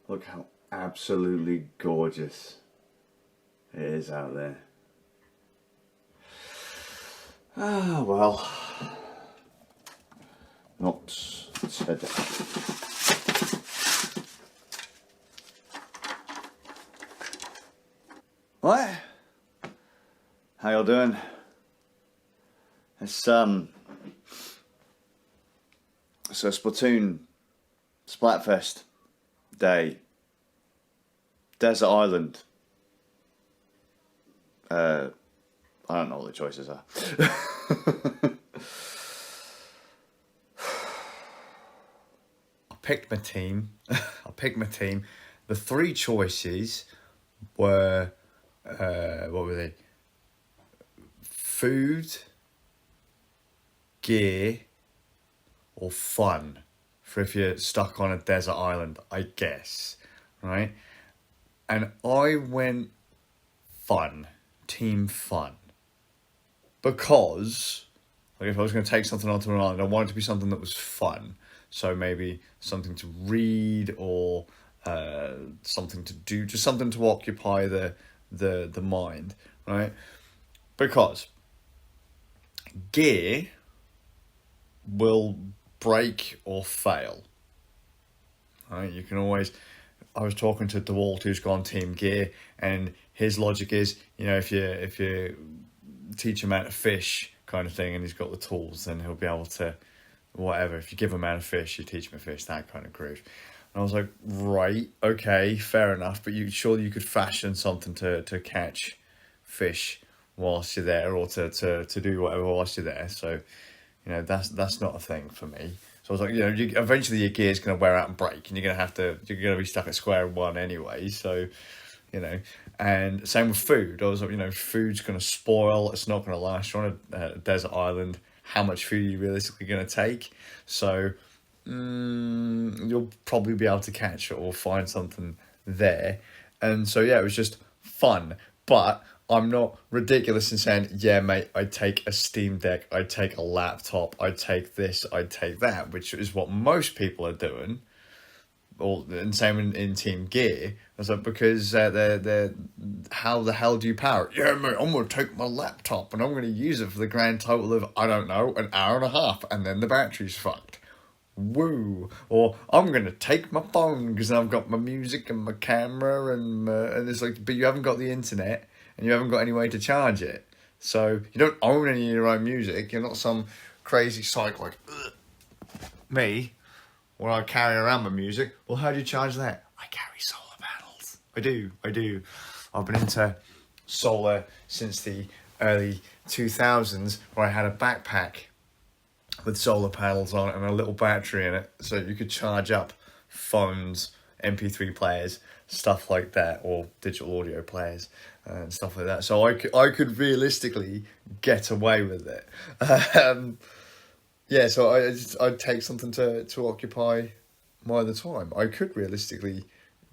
Look how absolutely gorgeous it is out there. Ah, well, not today. What? How y'all doing? It's so Splatoon Splatfest Day, Desert Island. I don't know what the choices are. I picked my team. The three choices were, what were they? Food, gear, or fun. For if you're stuck on a desert island, I guess, right? And I went fun, team fun. Because, like, if I was going to take something onto an island, I wanted it to be something that was fun. So maybe something to read or something to do, just something to occupy the mind, right? Because gear will break or fail. Right? You can always. I was talking to DeWalt, who's gone Team Gear, and his logic is, if you teach a man to fish, kind of thing, and he's got the tools, then he'll be able to, whatever. If you give a man a fish, you teach him a fish, that kind of groove. And I was like, right, okay, fair enough, but surely you could fashion something to catch fish whilst you're there, or to do whatever whilst you're there. So, that's not a thing for me. So I was like, eventually your gear's going to wear out and break, and you're going to be stuck at square one anyway. So, and same with food. I was like, food's going to spoil. It's not going to last. You're on a desert island. How much food are you realistically going to take? So, you'll probably be able to catch it or find something there. And so, yeah, it was just fun. But I'm not ridiculous in saying, yeah, mate, I'd take a Steam Deck, I'd take a laptop, I'd take this, I'd take that, which is what most people are doing. And same in Team Gear. I was like, because they're how the hell do you power it? Yeah, mate, I'm going to take my laptop and I'm going to use it for the grand total of, I don't know, an hour and a half, and then the battery's fucked. Woo! Or I'm gonna take my phone because I've got my music and my camera and it's like, but you haven't got the internet and you haven't got any way to charge it, so you don't own any of your own music. You're not some crazy psych like me, where I carry around my music. Well, how do you charge that? I carry solar panels. I do. I've been into solar since the early 2000s, where I had a backpack with solar panels on it and a little battery in it, so you could charge up phones, MP3 players, stuff like that, or digital audio players and stuff like that. So I could realistically get away with it. Yeah, so I'd take something to occupy my other time. I could realistically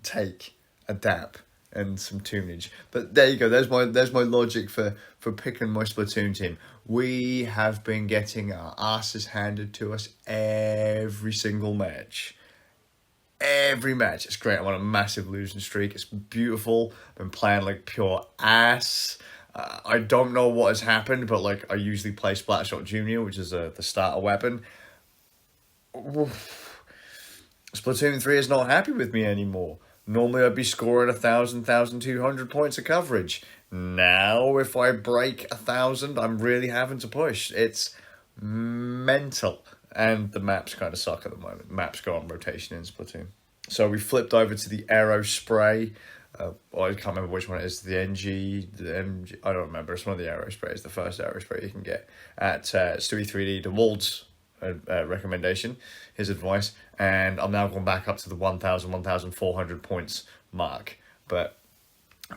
take a DAP and some tunage. But there you go. There's my logic for picking my Splatoon team. We have been getting our asses handed to us every single match. Every match. It's great. I'm on a massive losing streak. It's beautiful. I've been playing like pure ass. I don't know what has happened, but like I usually play Splatshot Junior, which is the starter weapon. Splatoon 3 is not happy with me anymore. Normally I'd be scoring 1,200 points of coverage. Now if I break 1,000, I'm really having to push. It's mental. And the maps kind of suck at the moment. Maps go on rotation in Splatoon. So we flipped over to the Aero Spray. I can't remember which one it is. The NG, the MG, I don't remember. It's one of the Aero Sprays, the first Aero Spray you can get at Stewie3D, DeWalt's recommendation, his advice. And I'm now going back up to the 1,000, 1,400 points mark. But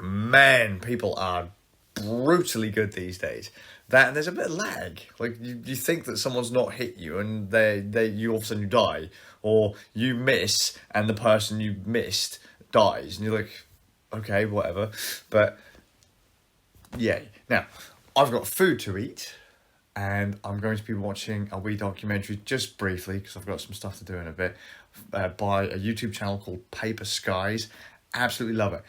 man, people are brutally good these days. That, and there's a bit of lag. Like you think that someone's not hit you, and you all of a sudden you die, or you miss and the person you missed dies, and you're like, okay, whatever. But yeah, now I've got food to eat, and I'm going to be watching a wee documentary just briefly because I've got some stuff to do in a bit by a YouTube channel called Paper Skies. Absolutely love it.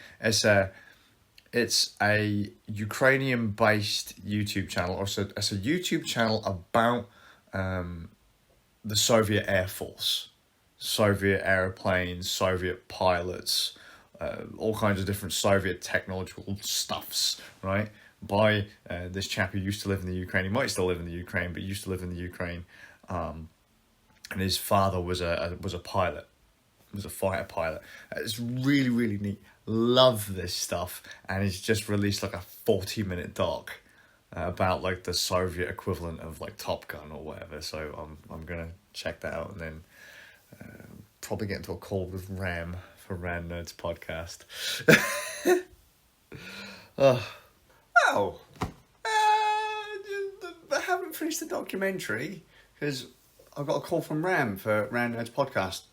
It's a Ukrainian-based YouTube channel. Also, it's a YouTube channel about the Soviet Air Force, Soviet airplanes, Soviet pilots, all kinds of different Soviet technological stuffs, right? By this chap who used to live in the Ukraine. He might still live in the Ukraine, but used to live in the Ukraine. And his father was a pilot, was a fighter pilot. It's really, really neat. Love this stuff. And he's just released like a 40-minute doc about like the Soviet equivalent of like Top Gun or whatever. So I'm gonna check that out and then probably get into a call with Ram for Ram Nerds podcast. I haven't finished the documentary because I got a call from Ram for Ram Nerds podcast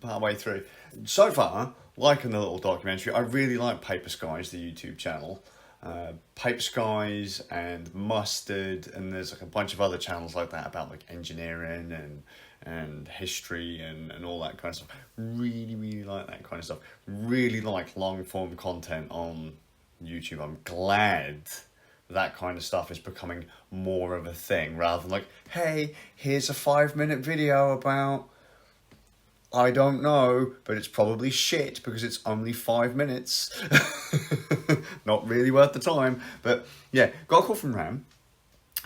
partway through. So far, liking the little documentary. I really like Paper Skies, the YouTube channel. Paper Skies and Mustard, and there's like a bunch of other channels like that about like engineering and history and all that kind of stuff. Really, really like that kind of stuff. Really like long form content on YouTube. I'm glad that kind of stuff is becoming more of a thing rather than like, hey, here's a 5-minute video about, I don't know, but it's probably shit because it's only 5 minutes. Not really worth the time. But yeah, got a call from Ram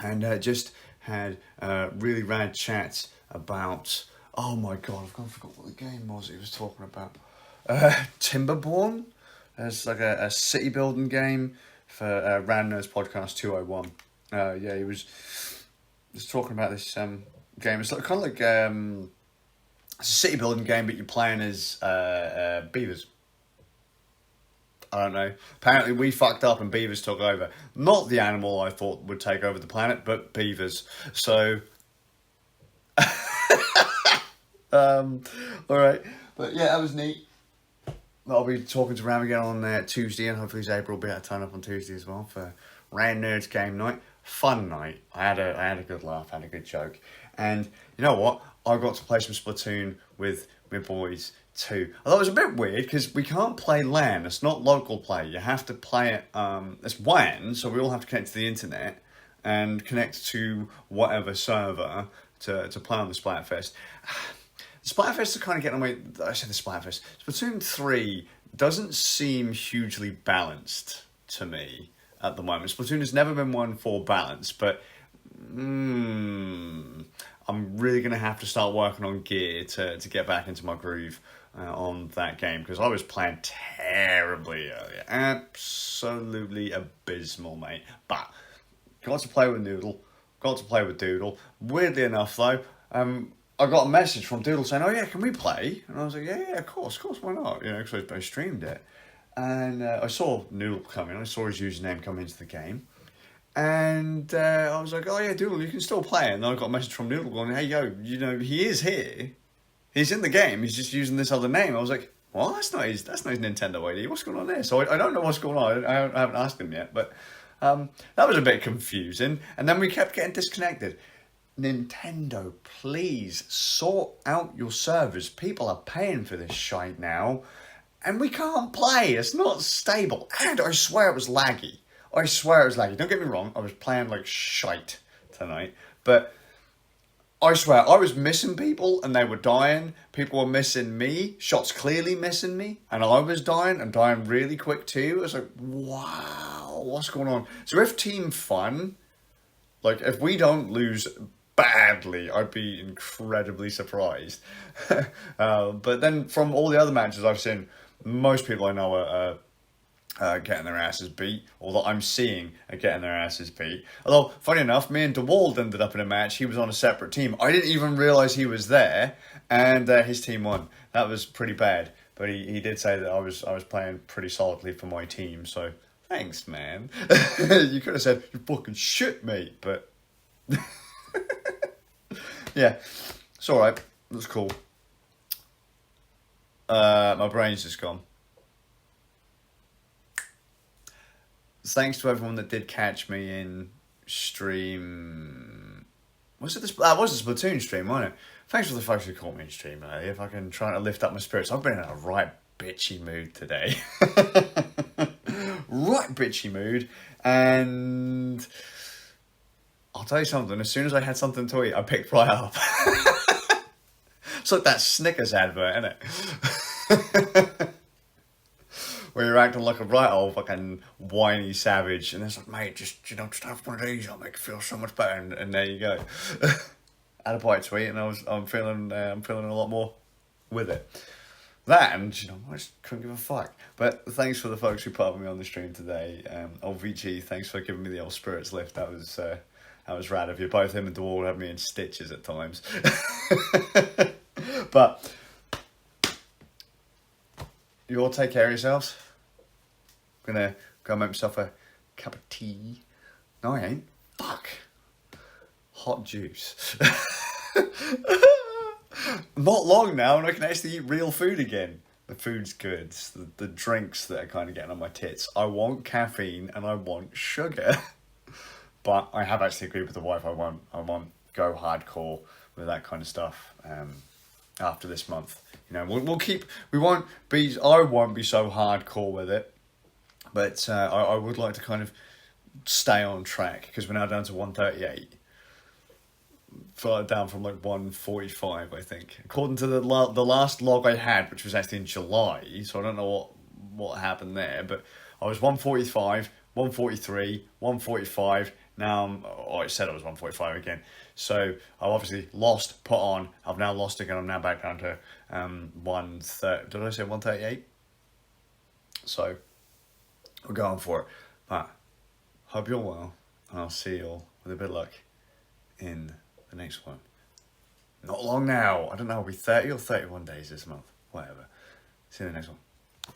and just had a really rad chat about, oh my god, I've forgot what the game was he was talking about. Timberborn. It's like a city building game for Ram Nerds Podcast 201. Yeah, he was talking about this game. It's like, kind of like it's a city building game, but you're playing as beavers. I don't know. Apparently we fucked up and beavers took over. Not the animal I thought would take over the planet, but beavers. So, alright. But yeah, that was neat. I'll be talking to Ram again on Tuesday, and hopefully April will be able to turn up on Tuesday as well for Ram Nerds game night. Fun night. I had a good laugh, had a good joke. And you know what? I got to play some Splatoon with my boys too. Although it was a bit weird because we can't play LAN. It's not local play. You have to play it. It's WAN, so we all have to connect to the internet and connect to whatever server to play on the Splatfest. The Splatfest are kind of getting away. I said the Splatfest. Splatoon 3 doesn't seem hugely balanced to me at the moment. Splatoon has never been one for balance, but I'm really going to have to start working on gear to get back into my groove on that game because I was playing terribly earlier. Absolutely abysmal, mate. But got to play with Noodle, got to play with Doodle. Weirdly enough, though, I got a message from Doodle saying, "Oh yeah, can we play?" And I was like, "Yeah, of course, why not?" You know, because I streamed it, and I saw Noodle come in. I saw his username come into the game. And I was like, "Oh yeah, Doodle, you can still play." And then I got a message from Doodle going, "Hey, yo, you know, he is here. He's in the game. He's just using this other name." I was like, "Well, that's not his Nintendo ID. What's going on there?" So I don't know what's going on. I haven't asked him yet, but that was a bit confusing. And then we kept getting disconnected. Nintendo, please sort out your servers. People are paying for this shite now, and we can't play. It's not stable. And I swear it was laggy. Don't get me wrong, I was playing like shite tonight, but I swear I was missing people and they were dying. People were missing me. Shots clearly missing me, and I was dying and dying really quick too. I was like, wow, what's going on? So if Team Fun, like if we don't lose badly, I'd be incredibly surprised. But then from all the other matches I've seen, most people I know are getting their asses beat, or that I'm seeing are getting their asses beat. Although, funny enough, me and DeWald ended up in a match. He was on a separate team. I didn't even realise he was there, and his team won. That was pretty bad. But he did say that I was playing pretty solidly for my team, so thanks, man. You could have said, "You fucking shit, mate," but yeah, it's alright. That's cool. My brain's just gone. Thanks to everyone that did catch me in stream. Was it that was a Splatoon stream, wasn't it? Thanks for the folks who caught me in stream earlier. If I can try to lift up my spirits, I've been in a right bitchy mood today. Right bitchy mood, and I'll tell you something. As soon as I had something to eat, I picked right up. It's like that Snickers advert, isn't it? Where you're acting like a right old fucking whiny savage, and it's like, mate, just have one of these. I'll make you feel so much better. And there you go. I had a bite to eat, and I'm feeling a lot more with it. That, and I just couldn't give a fuck. But thanks for the folks who put me on the stream today. Old VG, thanks for giving me the old spirits lift. That was rad of you. Both him and DeWall have me in stitches at times. But you all take care of yourselves. I'm gonna go make myself a cup of tea. No, I ain't. Fuck. Hot juice. Not long now, and I can actually eat real food again. The food's good. The drinks that are kind of getting on my tits. I want caffeine and I want sugar. But I have actually agreed with the wife. I won't go hardcore with that kind of stuff. After this month, I won't be so hardcore with it, but I would like to kind of stay on track, because we're now down to 138, down from like 145, I think, according to the last log I had, which was actually in July. So I don't know what happened there, but I was 145, 143, 145. Now I said I was 145 again. So I've obviously lost, put on. I've now lost again. I'm now back down to 130. Did I say 138? So we're going for it. But hope you're well, and I'll see you all with a bit of luck in the next one. Not long now. I don't know. It'll be 30 or 31 days this month. Whatever. See you in the next one.